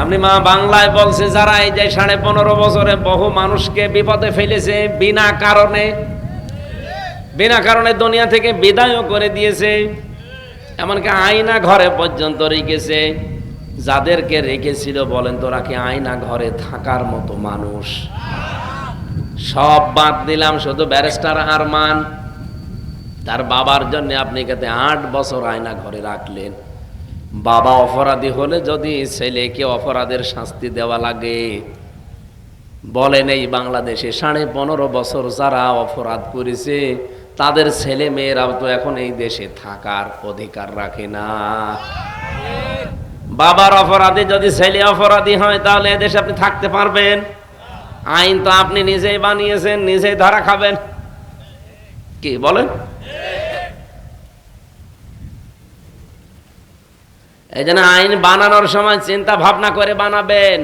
আপনি মা বাংলায় বলছে যারা এই যে 15.5 বছরে বহু মানুষকে বিপদে ফেলেছে বিনা কারণে দুনিয়া থেকে বিদায়ও করে দিয়েছে, এমনকি আয়না ঘরে পর্যন্ত রেখেছে। যাদেরকে রেখেছিল বলেন তোরা কি আয়না ঘরে থাকার মতো মানুষ? সব বাদ দিলাম, শুধু ব্যারিস্টার আরমান, তার বাবার জন্য আপনি কাতে 8 বছর আয়না ঘরে রাখলেন। বাবা অপরাধী হলে যদি ছেলেকে অপরাধের শাস্তি দেওয়া লাগে, বলেন এই বাংলাদেশে 15.5 বছর যারা অপরাধ করেছে তাদের ছেলে মেয়েরাও তো এখন এই দেশে থাকার অধিকার রাখে না। বাবার অপরাধী যদি ছেলে অপরাধী হয় তাহলে এদেশে আপনি থাকতে পারবেন? আইন তো আপনি নিজেই বানিয়েছেন, নিজেই ধরা খাবেন। কি বলেন? এই জন্য আইন বানানোর সময় চিন্তা ভাবনা করে বানাবেন।